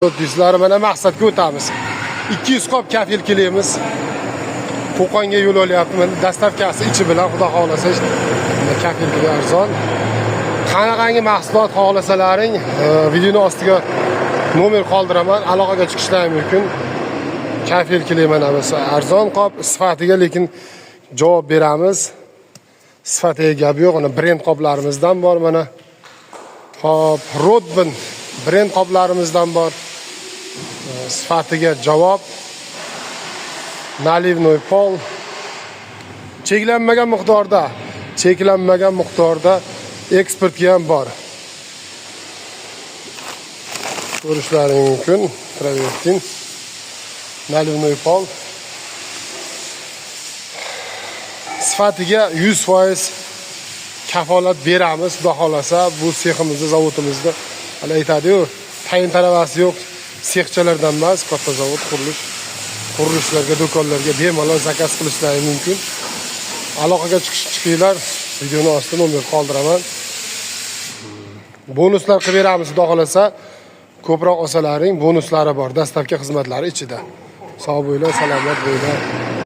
Do'stlar, mana maqsadga o'tamiz. 200 qop kafil kelamiz. Qo'qonga yo'l olyapman. Dastavkasi ichi bilan xudo xolasa kafilga arzon. Qanaqangi mahsulot xohlasalaring, videoni ostiga nomer qoldiraman, aloqaga chiqishlaring mumkin. Kafil kelayman biz. Arzon qop sifatiga lekin javob beramiz. Sifatiga gap yo'q. Mana brend qoplarimizdan bor mana. Hop, Rodbin brend qoplarimizdan bor. Sifatiga javob. Nalivnoy pol. Cheklanmagan miqdorda eksportga ham bor. Ko'rishlaring mumkin. Travertin. Nalivnoy pol. Sifatiga 100% kafolat beramiz. Xudo xolasa bu seximizda, zavodimizda hali aytadi-ku, tayin taravasi yo'q. Sexchalardan emas, katta zavod qurilishlarga, do'konlarga bemalol zakaz qilishlari mumkin. Aloqaga chiqinglar, videoni ostida nomer qoldiraman. Bonuslar qilib beramiz, xudo xolasa. Ko'proq olsalaring bonuslari bor, dastavka xizmatlari ichida. Sog' bo'linglar, salomat bo'linglar.